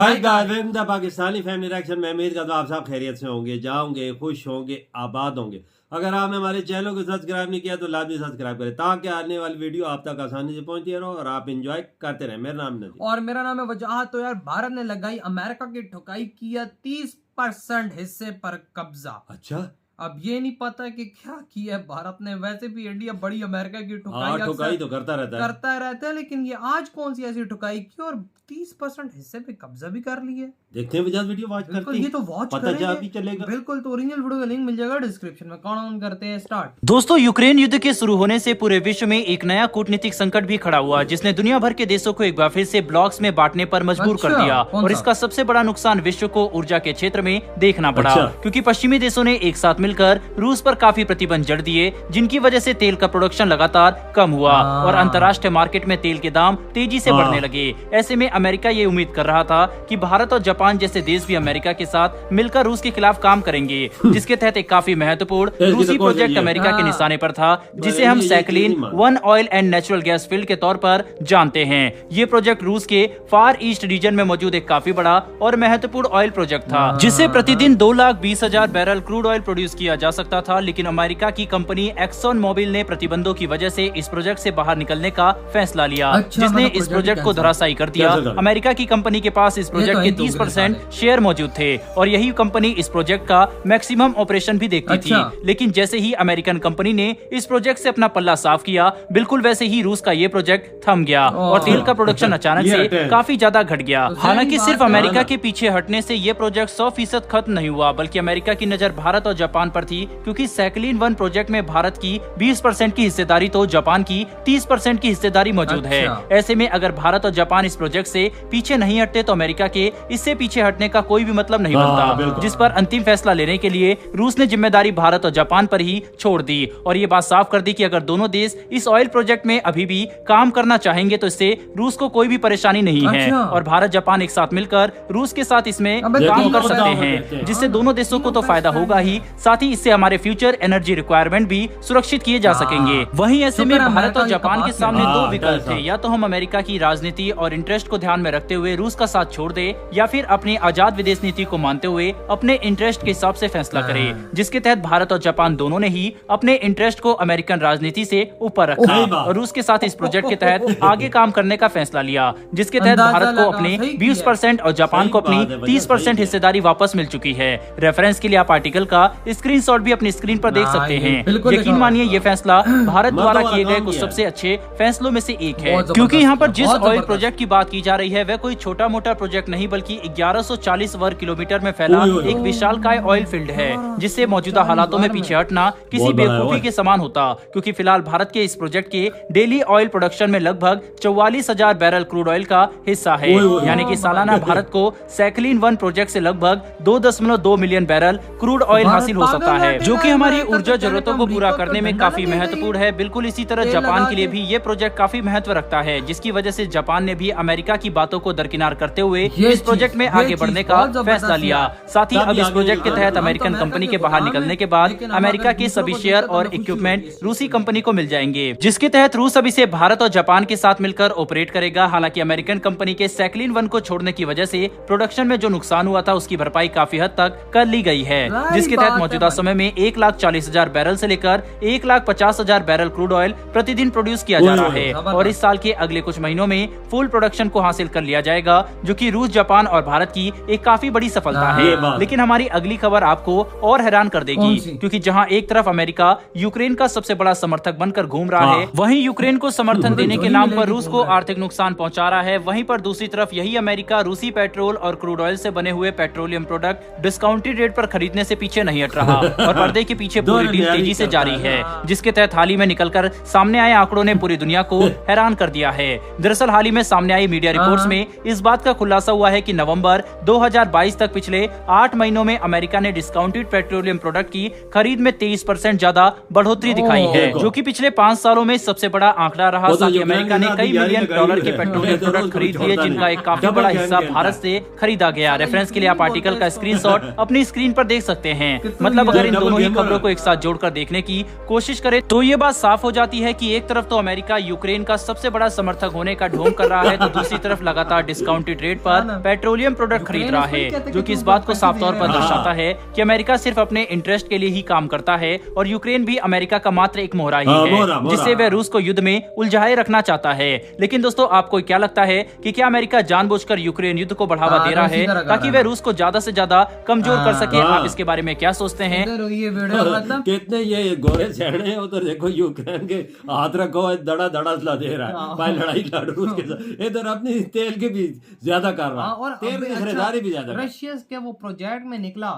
Hi guys, welcome the Pakistani family reaction में। उम्मीद करता हूं आप सब खैरियत से होंगे, जाओगे, खुश होंगे, आबाद होंगे। अगर आपने हमारे चैनल को सब्सक्राइब नहीं किया तो लाजमी सब्सक्राइब करें ताकि आने वाली वीडियो आप तक आसानी से पहुंचती रहो और आप एंजॉय करते रहें। मेरा नाम नजीर और मेरा नाम है वजाहत। तो यार भारत ने लगाई अमेरिका की ठुकाई, किया 30% हिस्से पर कब्जा। अच्छा, अब ये नहीं पता कि क्या किया है भारत ने। वैसे भी इंडिया बड़ी अमेरिका की ठुकाई तो करता रहता है, लेकिन ये आज कौन सी ऐसी ठुकाई की और 30% हिस्से पे कब्जा भी कर लिए। देखते हैं वजह वीडियो वॉच करते हैं, ये तो वॉच पता चलेगा। बिल्कुल, तो ओरिजिनल वीडियो का लिंक मिल जाएगा डिस्क्रिप्शन में। कौन करते हैं स्टार्ट। दोस्तों, यूक्रेन युद्ध के शुरू होने से पूरे विश्व में एक नया कूटनीतिक संकट भी खड़ा हुआ, जिसने दुनिया भर के देशों को एक बार फिर से ब्लॉक्स में बांटने पर मजबूर कर दिया। और इसका सबसे बड़ा नुकसान विश्व को ऊर्जा के क्षेत्र में देखना पड़ा, क्योंकि पश्चिमी देशों ने एक साथ मिलकर रूस पर काफी प्रतिबंध जड़ दिए, जिनकी वजह से तेल का प्रोडक्शन लगातार कम हुआ और अंतर्राष्ट्रीय मार्केट में तेल के दाम तेजी से बढ़ने लगे। ऐसे में अमेरिका ये उम्मीद कर रहा था कि भारत और जापान जैसे देश भी अमेरिका के साथ मिलकर रूस के खिलाफ काम करेंगे, जिसके तहत एक काफी महत्वपूर्ण रूसी प्रोजेक्ट अमेरिका के निशाने पर था, जिसे हम सैकलिन 1 oil and natural gas field के तौर पर जानते हैं। ये प्रोजेक्ट रूस के फार ईस्ट रीजन में मौजूद एक काफी बड़ा और महत्वपूर्ण ऑयल प्रोजेक्ट था, जिससे प्रतिदिन 2,20,000 बैरल क्रूड ऑयल प्रोड्यूस किया जा सकता था। लेकिन अमेरिका की कंपनी एक्सॉन मोबिल ने प्रतिबंधों की वजह से इस प्रोजेक्ट से बाहर निकलने का फैसला लिया, जिसने इस प्रोजेक्ट को धराशायी कर दिया। अमेरिका की कंपनी के पास इस प्रोजेक्ट के 30% शेयर मौजूद थे और यही कंपनी इस प्रोजेक्ट का मैक्सिमम ऑपरेशन भी देखती थी। लेकिन जैसे ही अमेरिकन कंपनी ने इस प्रोजेक्ट से अपना पल्ला साफ किया, बिल्कुल वैसे ही रूस का ये प्रोजेक्ट थम गया और तेल का प्रोडक्शन अचानक से काफी ज्यादा घट गया। हालांकि सिर्फ अमेरिका के पीछे हटने से ये प्रोजेक्ट 100% खत्म नहीं हुआ, बल्कि अमेरिका की नजर भारत और जापान पर थी, क्योंकि सैकलिन 1 प्रोजेक्ट में भारत की 20% की हिस्सेदारी तो जापान की 30% की हिस्सेदारी मौजूद है। ऐसे में अगर भारत और जापान इस प्रोजेक्ट से पीछे नहीं हटते तो अमेरिका के इससे पीछे हटने का कोई भी मतलब नहीं बनता, जिस पर अंतिम फैसला लेने के लिए रूस ने जिम्मेदारी भारत और जापान पर ही छोड़ दी और ये बात साफ कर दी कि अगर दोनों देश इस ऑयल प्रोजेक्ट में अभी भी काम करना चाहेंगे तो इससे रूस को कोई भी परेशानी नहीं है और भारत जापान एक साथ मिलकर रूस के साथ इसमें काम कर सकते हैं, जिससे दोनों देशों को तो फायदा होगा ही, साथ ही इससे हमारे फ्यूचर एनर्जी रिक्वायरमेंट भी सुरक्षित किए जा सकेंगे। वहीं ऐसे में भारत और जापान के सामने दो विकल्प थे, या तो हम अमेरिका की राजनीति और इंटरेस्ट को ध्यान में रखते हुए रूस का साथ छोड़ दे, या फिर अपनी आजाद विदेश नीति को मानते हुए अपने इंटरेस्ट के हिसाब से फैसला करें, जिसके तहत भारत और जापान दोनों ने ही अपने इंटरेस्ट को अमेरिकन राजनीति से ऊपर रखा और रूस के साथ इस प्रोजेक्ट के तहत आगे काम करने का फैसला लिया, जिसके तहत भारत को अपने 20% और जापान को अपनी 30% हिस्सेदारी वापस मिल चुकी है। रेफरेंस के लिए आप आर्टिकल का स्क्रीनशॉट भी अपनी स्क्रीन पर देख सकते हैं। यकीन मानिए ये फैसला भारत द्वारा किए गए कुछ सबसे अच्छे फैसलों में से एक है, क्योंकि यहाँ पर जिस ऑयल प्रोजेक्ट की बात की जा रही है वह कोई छोटा मोटा प्रोजेक्ट नहीं, बल्कि 1140 वर्ग किलोमीटर में फैला एक विशालकाय ऑयल फील्ड है, जिससे मौजूदा हालातों में पीछे हटना किसी बेवकूफी के समान होता, क्योंकि फिलहाल भारत के इस प्रोजेक्ट के डेली ऑयल प्रोडक्शन में लगभग 44,000 बैरल क्रूड ऑयल का हिस्सा है। यानी कि सालाना भारत को सैकलिन 1 प्रोजेक्ट से लगभग 2.2 मिलियन बैरल क्रूड ऑयल हासिल हो सकता है, जो कि हमारी ऊर्जा जरूरतों को पूरा करने में काफी महत्वपूर्ण है। बिल्कुल इसी तरह जापान के लिए भी ये प्रोजेक्ट काफी महत्व रखता है, जिसकी वजह से जापान ने भी अमेरिका की बातों को दरकिनार करते हुए इस प्रोजेक्ट में आगे बढ़ने का फैसला लिया। साथ ही अब इस प्रोजेक्ट के तहत अमेरिकन कंपनी के बाहर निकलने के बाद अमेरिका के सभी शेयर और इक्विपमेंट रूसी कंपनी को मिल जाएंगे, जिसके तहत रूस अब इसे भारत और जापान के साथ मिलकर ऑपरेट करेगा। हालांकि अमेरिकन कंपनी के सैकलिन 1 को छोड़ने की वजह से प्रोडक्शन में जो नुकसान हुआ था उसकी भरपाई काफी हद तक कर ली गई है, जिसके तहत मौजूदा समय में 1,40,000 बैरल से लेकर 1,50,000 बैरल क्रूड ऑयल प्रतिदिन प्रोड्यूस किया जा रहा है और इस साल के अगले कुछ महीनों में फुल प्रोडक्शन को हासिल कर लिया जाएगा, जो कि रूस, जापान और भारत की एक काफी बड़ी सफलता है। लेकिन हमारी अगली खबर आपको और हैरान कर देगी, क्योंकि जहां एक तरफ अमेरिका यूक्रेन का सबसे बड़ा समर्थक बनकर घूम रहा है, वहीं यूक्रेन को समर्थन देने के नाम पर रूस को आर्थिक नुकसान पहुंचा रहा है। वहीं पर दूसरी तरफ यही अमेरिका रूसी पेट्रोल और क्रूड ऑयल से बने हुए पेट्रोलियम प्रोडक्ट डिस्काउंटेड रेट पर खरीदने से पीछे नहीं हट रहा और पर्दे के पीछे पूरी डील तेजी से जारी है, जिसके तहत हाल ही में निकलकर सामने आए आंकड़ों ने पूरी दुनिया को हैरान कर दिया है। दरअसल हाल ही में सामने आई मीडिया रिपोर्ट्स में इस बात का खुलासा हुआ है कि नवंबर 2022 तक पिछले 8 महीनों में अमेरिका ने डिस्काउंटेड पेट्रोलियम प्रोडक्ट की खरीद में 23% ज्यादा बढ़ोतरी दिखाई है, जो कि पिछले 5 सालों में सबसे बड़ा आंकड़ा रहा। साथ ही अमेरिका ने कई मिलियन डॉलर के पेट्रोलियम प्रोडक्ट खरीद लिए, जिनका एक काफी बड़ा हिस्सा भारत से खरीदा गया। रेफरेंस के लिए आप आर्टिकल का स्क्रीनशॉट अपनी स्क्रीन पर देख सकते हैं। मतलब मतलब अगर इन डबल दोनों ही गेम खबरों को एक साथ जोड़कर देखने की कोशिश करें तो ये बात साफ हो जाती है कि एक तरफ तो अमेरिका यूक्रेन का सबसे बड़ा समर्थक होने का ढोंग कर रहा है, तो दूसरी तरफ लगातार डिस्काउंटेड रेट पर पेट्रोलियम प्रोडक्ट खरीद रहा है, जो कि इस बात को साफ तौर पर दर्शाता है कि अमेरिका सिर्फ अपने इंटरेस्ट के लिए ही काम करता है और यूक्रेन भी अमेरिका का मात्र एक मोहरा ही है, जिससे वह रूस को युद्ध में उलझाए रखना चाहता है। लेकिन दोस्तों, आपको क्या लगता है कि क्या अमेरिका जानबूझकर यूक्रेन युद्ध को बढ़ावा दे रहा है ताकि वह रूस को ज्यादा से ज्यादा कमजोर कर सके? आप इसके बारे में क्या सोचते हैं? ये वीडियो मतलब कितने ये गोरे सैने हैं उधर, देखो यूक्रेन के हाथ रखो, दड़ा दड़ा दे रहा है, भाई लड़ाई लड़ रूस के साथ, इधर अपनी तेल के भी ज्यादा कर रहा है, और तेल की खरीदारी भी ज्यादा। रशिया के वो प्रोजेक्ट में निकला,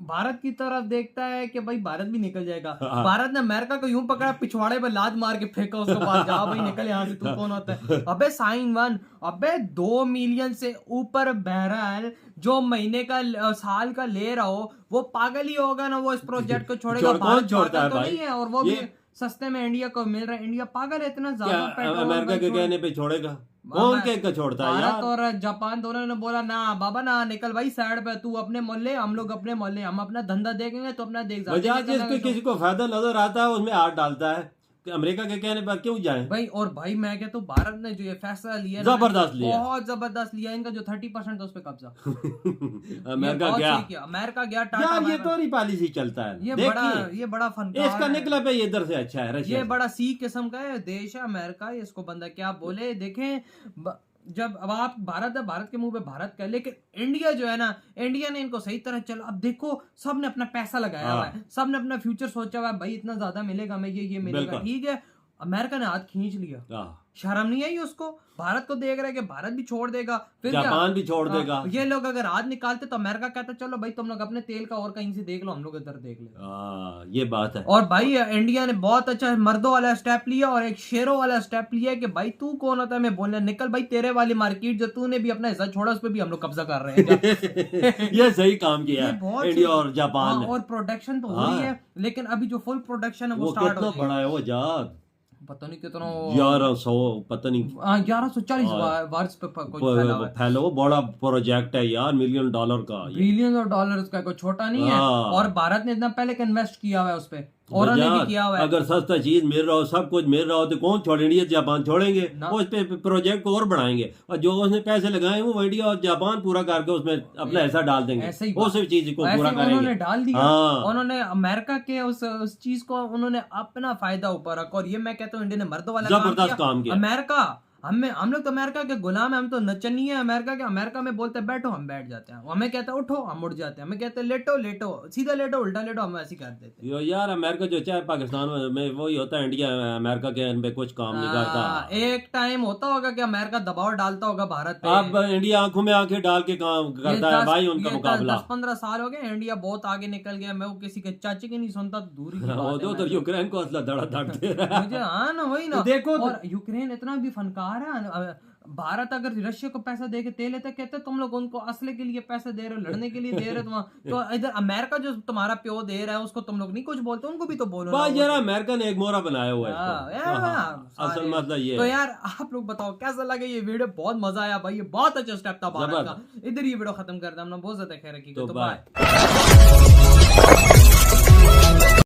भारत की तरफ देखता है कि भाई भारत भी निकल जाएगा। भारत ने अमेरिका को यूं पकड़ा, पिछवाड़े पे लात मार के फेंका उसके पास, जा भाई निकल यहाँ से, तू कौन होता है? अबे साइन वन, अबे 2 मिलियन से ऊपर बैरल जो महीने का साल का ले रहा हो, वो पागल ही होगा ना, वो इस प्रोजेक्ट को छोड़ेगा? भारत छोड़ता तो नहीं है, और वो भी सस्ते में इंडिया को मिल रहा है। इंडिया पागल है, इतना ज्यादा पेट्रोल अमेरिका के कहने पे छोड़ेगा? कौन के छोड़ता है यार? भारत और जापान दोनों ने बोला ना बाबा ना, निकल भाई साइड पे, तू अपने मोहल्ले, हम लोग अपने मोहल्ले, हम अपना धंधा देखेंगे तो अपना देख जाते। किसी को फायदा नजर आता है उसमें हाथ डालता है, कि अमेरिका के कहने पर क्यों जाए भाई? और भाई मैं कहता हूँ भारत ने जो ये फैसला लिया, जबरदस्त लिया, बहुत जबरदस्त लिया। इनका जो 30% था उस पे कब्जा अमेरिका गया, अमेरिका गया टाटा। ये तो नहीं पॉलिसी चलता है, ये बड़ा फनकार इसका निकला पे इधर से अच्छा है। ये बड़ा सी किस्म का है देश है अमेरिका, इसको बंदा क्या बोले। देखें, जब अब आप भारत है, भारत के मुंह पे भारत का, लेकिन इंडिया जो है ना, इंडिया ने इनको सही तरह चलो। अब देखो, सबने अपना पैसा लगाया हुआ है, सबने अपना फ्यूचर सोचा हुआ है, भाई इतना ज्यादा मिलेगा, मैं ये मिलेगा, ठीक है। अमेरिका ने हाथ खींच लिया, शर्म नहीं आई उसको? भारत को देख रहा है कि भारत भी छोड़ देगा, फिर जापान भी छोड़ देगा। ये लोग अगर हाथ निकालते तो अमेरिका कहता चलो भाई तुम लोग अपने तेल का और कहीं से देख लो, हम लोग इधर देख ले। ये बात है। और भाई इंडिया ने बहुत अच्छा मर्दों वाला स्टेप लिया और एक शेरों वाला स्टेप लिया कि भाई तू कौन होता है मैं बोलने, निकल भाई, तेरे वाली मार्केट जो तूने भी अपना हिस्सा छोड़ा उस पर भी हम लोग कब्जा कर रहे हैं। ये सही काम किया है इंडिया और जापान ने। और प्रोडक्शन तो हो रही है, लेकिन अभी जो फुल प्रोडक्शन है वो स्टार्ट हो बड़ा है, वो जात पता नहीं कितना 1100 पता नहीं 1140 वर्ष पे फैला, वो बड़ा प्रोजेक्ट है यार, $1 मिलियन का, बिलियन ऑफ डॉलर्स का, कोई छोटा नहीं है। और भारत ने इतना पहले का इन्वेस्ट किया हुआ है उस पे, और उन्होंने भी किया हुआ है। अगर सस्ता चीज मिल रहा हो, सब कुछ मिल रहा हो, तो कौन छोड़ेंगे? जापान छोड़ेंगे? वो इस पे प्रोजेक्ट को और बढ़ाएंगे, और जो उसने पैसे लगाए वो इंडिया और जापान पूरा करके उसमें अपना ऐसा डाल देंगे, उस चीज को पूरा करेंगे। उन्होंने डाल दिया, उन्होंने अमेरिका के उस चीज को उन्होंने अपना फायदा ऊपर रखा। और ये मैं कहता हूँ इंडिया ने मर्दों वाला जबरदस्त काम किया। अमेरिका हम लोग तो अमेरिका के गुलाम है, हम तो नचनी है अमेरिका के। अमेरिका में बोलते हैं बैठो, हम बैठ जाते हैं, हमें कहते हैं उठो, हम उठ जाते हैं, हमें कहते हैं लेटो लेटो, सीधा लेटो उल्टा लेटो, हम ऐसे कर देते हैं। यार अमेरिका जो चाहे पाकिस्तान में वही होता है, इंडिया अमेरिका के इन पे कुछ काम नहीं करता। एक टाइम होता होगा कि अमेरिका दबाव डालता होगा भारत पे, अब इंडिया आंखों में आंखें डाल के काम करता है भाई, उनका मुकाबला। 10-15 साल हो गए, इंडिया बहुत आगे निकल गया। मैं वो किसी के चाचे की नहीं सुनता, दूरी की बात है। तो यूक्रेन को असला धड़ा दे रहा है मुझे। हाँ ना, वही ना, देखो। और यूक्रेन इतना भी फनकार है, भारत अगर रशिया को पैसा दे के तेल लेते, कहते तुम लोग उनको असले के लिए पैसे दे रहे हो, लड़ने के लिए दे रहे हो, तो इधर अमेरिका जो तुम्हारा प्यो दे रहा है उसको तुम लोग नहीं कुछ बोलते, उनको भी तो बोलो भाई। यार अमेरिका ने एक मोहरा बनाया हुआ है, असल मसला ये। तो यार आप लोग बताओ कैसा लगे ये वीडियो? बहुत मजा आया भाई, ये बहुत अच्छा स्टेप था भारत का। इधर ये वीडियो खत्म करते हैं, हमने बहुत ज्यादा खैर रखी, तो बाय।